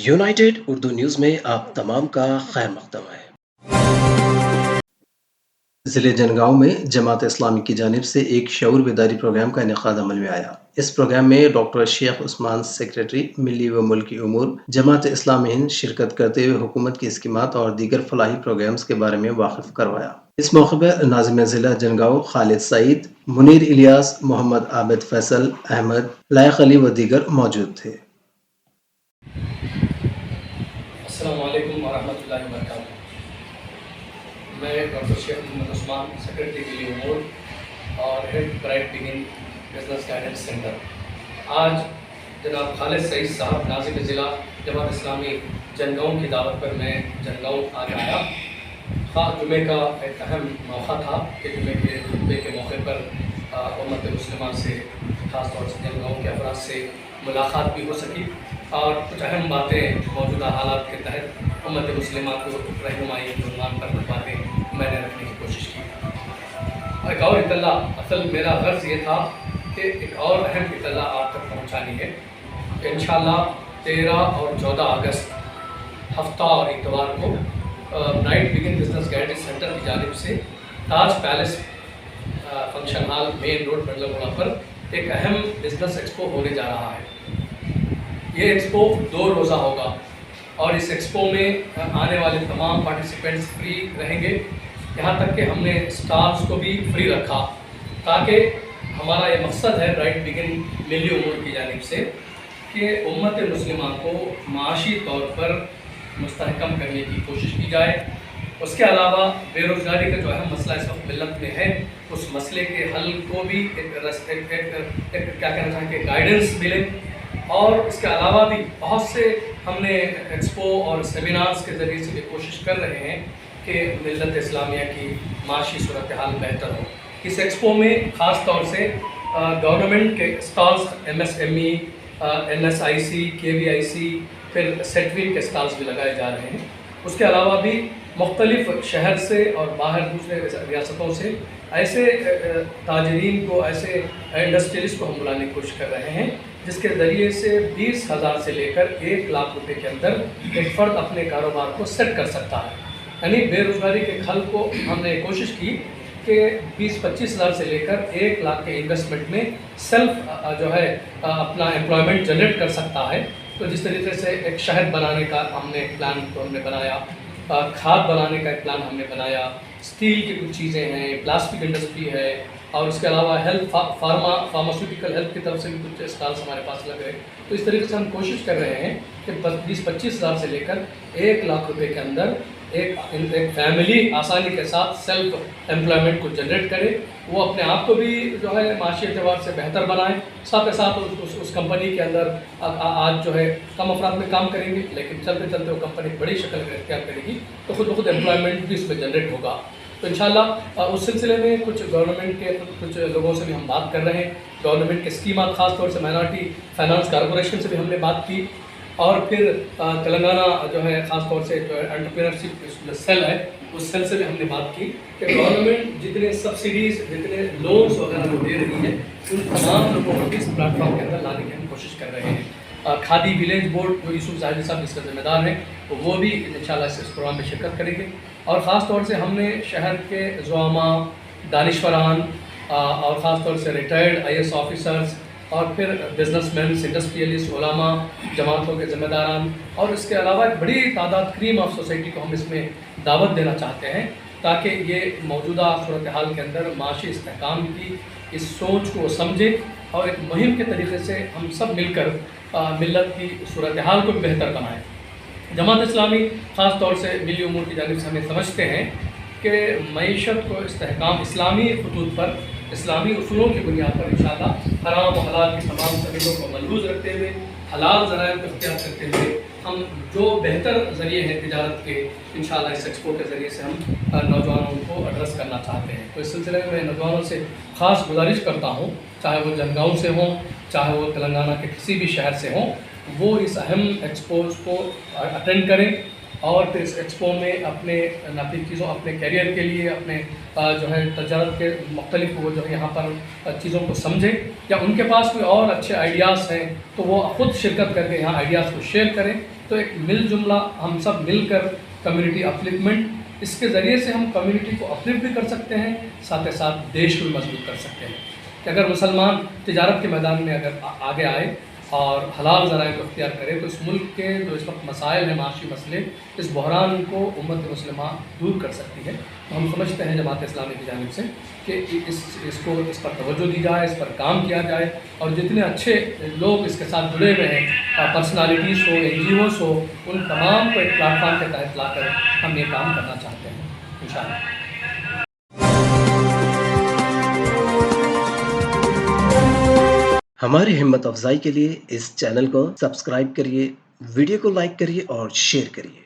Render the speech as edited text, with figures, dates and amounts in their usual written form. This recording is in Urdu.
یونائیٹڈ اردو نیوز میں آپ تمام کا خیر مقدم ہے۔ ضلع جنگاؤں میں جماعت اسلامی کی جانب سے ایک شعور بیداری پروگرام کا انعقاد عمل میں آیا۔ اس پروگرام میں ڈاکٹر شیخ عثمان سیکریٹری ملی و ملکی امور جماعت اسلامی ہند شرکت کرتے ہوئے حکومت کی اسکیمات اور دیگر فلاحی پروگرامز کے بارے میں واقف کروایا۔ اس موقع پر ناظم ضلع جنگاؤں خالد سعید، منیر الیاس، محمد عابد فیصل، احمد لائق علی و دیگر موجود تھے۔ السلام علیکم ورحمۃ اللہ وبرکاتہ۔ میں ڈاکٹر شیخ محمد عثمان، سیکریٹری ملی امور اور head bright begin business guidance centre. آج جناب خالد سعید صاحب ناظم ضلع جماعت اسلامی جنگاؤں کی دعوت پر میں جنگاؤں آج آیا۔ جمعے کا ایک اہم موقع تھا کہ جمعے کے خطبے کے موقع پر امت مسلمہ سے، خاص طور سے جنگاؤں کے افراد سے ملاقات بھی ہو سکی اور کچھ اہم باتیں موجودہ حالات کے تحت امت مسلمہ کو رہنمائی کے عنوان پر باتیں میں نے رکھنے کی کوشش کی۔ ایک اور اطلاع، اصل میرا غرض یہ تھا کہ ایک اور اہم اطلاع آپ تک پہنچانی ہے کہ انشاءاللہ 13 اور 14 اگست ہفتہ اور اتوار کو bright begin business guidance centre کی جانب سے Taj palace function hall main road Bangalore پر ایک اہم بزنس ایکسپو ہونے جا رہا ہے۔ یہ ایکسپو 2 روزہ ہوگا اور اس ایکسپو میں آنے والے تمام پارٹیسپینٹس فری رہیں گے، یہاں تک کہ ہم نے اسٹالس کو بھی فری رکھا تاکہ ہمارا یہ مقصد ہے برائٹ بگن ملی امور کی جانب سے کہ امت مسلمہ کو معاشی طور پر مستحکم کرنے کی کوشش کی جائے۔ اس کے علاوہ بے روزگاری کا جو اہم مسئلہ اس وقت ملت میں ہے، اس مسئلے کے حل کو بھی کیا کہنا چاہیں کہ گائیڈنس ملے، اور اس کے علاوہ بھی بہت سے ہم نے ایکسپو اور سیمینارز کے ذریعے سے بھی کوشش کر رہے ہیں کہ ملت اسلامیہ کی معاشی صورتحال بہتر ہو۔ اس ایکسپو میں خاص طور سے گورنمنٹ کے stalls, M S M E, N S I C, K V آئی سی، پھر سیٹوین کے اسٹالز بھی لگائے جا رہے ہیں۔ اس کے علاوہ بھی مختلف شہر سے اور باہر دوسرے ریاستوں سے ایسے تاجرین کو، ایسے انڈسٹریلسٹ کو ہم بلانے کی کوشش کر رہے ہیں جس کے ذریعے سے 20,000 سے لے کر 1 لاکھ روپے کے اندر ایک فرد اپنے کاروبار کو سیٹ کر سکتا ہے۔ یعنی بے روزگاری کے حل کو ہم نے کوشش کی کہ 20-25 ہزار سے لے کر 1 لاکھ کے انویسٹمنٹ میں سیلف جو ہے اپنا امپلائمنٹ جنریٹ کر سکتا ہے۔ تو جس طریقے سے ایک شہد بنانے کا ہم نے پلان ہم نے بنایا، کھاد بنانے کا ایک پلان ہم نے بنایا، اسٹیل کی کچھ چیزیں ہیں، پلاسٹک انڈسٹری ہے، اور اس کے علاوہ ہیلتھ فارماسیوٹیکل ہیلتھ کی طرف سے بھی کچھ اسٹالس ہمارے پاس لگ رہے ہیں۔ تو اس طریقے سے ہم کوشش کر رہے ہیں کہ 20-25 ہزار سے لے کر 1 لاکھ روپے کے اندر ایک فیملی آسانی کے ساتھ سیلف امپلائمنٹ کو جنریٹ کرے، وہ اپنے آپ کو بھی جو ہے معاشی اعتبار سے بہتر بنائے، ساتھ ساتھ اس کمپنی کے اندر آج جو ہے کم افراد میں کام کریں گے، لیکن چلتے چلتے وہ کمپنی بڑی شکل میں اختیار کرے گی تو خود بخود امپلائمنٹ بھی اس میں جنریٹ ہوگا۔ تو انشاءاللہ اس سلسلے میں کچھ گورنمنٹ کے کچھ لوگوں سے بھی ہم بات کر رہے ہیں، گورنمنٹ کے اسکیمات، خاص طور سے مائنارٹی فائنانس کارپوریشن سے بھی ہم نے بات کی، اور پھر تلنگانہ جو ہے خاص طور سے جو انٹرپرینرشپ سیل ہے اس سیل سے بھی ہم نے بات کی کہ گورنمنٹ جتنے سبسڈیز، جتنے لونس وغیرہ جو دے رہی ہے ان تمام لوگوں کو اس پلیٹ فارم کے اندر لانے کی ہم کوشش کر رہے ہیں۔ کھادی ولیج بورڈ جو یوسف زاہدی صاحب اس کا ذمہ دار ہیں، وہ بھی انشاءاللہ اس پروگرام میں شرکت کریں گے، اور خاص طور سے ہم نے شہر کے زعماء، دانشوران اور خاص طور سے ریٹائرڈ آئی ایس آفیسرز اور پھر بزنس مینس، انڈسٹریلسٹ، علماء، جماعتوں کے ذمہ داران، اور اس کے علاوہ ایک بڑی تعداد کریم آف سوسائٹی کو ہم اس میں دعوت دینا چاہتے ہیں تاکہ یہ موجودہ صورتحال کے اندر معاشی استحکام کی اس سوچ کو سمجھے اور ایک مہم کے طریقے سے ہم سب مل کر ملت کی صورتحال کو بھی بہتر بنائیں۔ جماعت اسلامی خاص طور سے ملی امور کی جانب سے ہمیں سمجھتے ہیں کہ معیشت کو استحکام اسلامی خطوط پر، اسلامی اصولوں کی بنیاد پر انشاءاللہ حرام و حلال کی تمام طریقوں کو ملحوظ رکھتے ہوئے، حلال ذرائع کو اختیار کرتے ہوئے ہم جو بہتر ذریعے ہیں تجارت کے، انشاءاللہ اس ایکسپو کے ذریعے سے ہم نوجوانوں کو ایڈریس کرنا چاہتے ہیں۔ تو اس سلسلے میں میں نوجوانوں سے خاص گزارش کرتا ہوں، چاہے وہ جنگاؤں سے ہوں، چاہے وہ تلنگانہ کے کسی بھی شہر سے ہوں، وہ اس اہم ایکسپوز کو اٹینڈ کریں اور پھر اس ایکسپو میں اپنے ناپید چیزوں اپنے کیریئر کے لیے اپنے جو ہے تجارت کے مختلف وہ جو ہے یہاں پر چیزوں کو سمجھیں، یا ان کے پاس کوئی اور اچھے آئیڈیاز ہیں تو وہ خود شرکت کر کے یہاں آئیڈیاز کو شیئر کریں. تو ایک مل جملہ ہم سب مل کر کمیونٹی اپلفمنٹ، اس کے ذریعے سے ہم کمیونٹی کو اپلفٹ بھی کر سکتے ہیں، ساتھ ہی ساتھ دیش کو بھی مضبوط کر سکتے ہیں. کہ اگر مسلمان تجارت کے میدان میں اگر آگے آئے اور حلال ذرائع کو اختیار کرے تو اس ملک کے جو اس وقت مسائل ہیں، معاشی مسئلے، اس بحران کو امت مسلمہ دور کر سکتی ہے. تو ہم سمجھتے ہیں جماعت اسلامی کی جانب سے کہ اس پر توجہ دی جائے، اس پر کام کیا جائے، اور جتنے اچھے لوگ اس کے ساتھ جڑے ہوئے ہیں، personalities who, N G Os ہو، ان تمام کو ایک پلیٹ فارم کے تحت لا کر ہم یہ کام کرنا چاہتے ہیں انشاءاللہ. ہماری ہمت افزائی کے لیے اس چینل کو سبسکرائب کریے، ویڈیو کو لائک کریے اور شیئر کریے.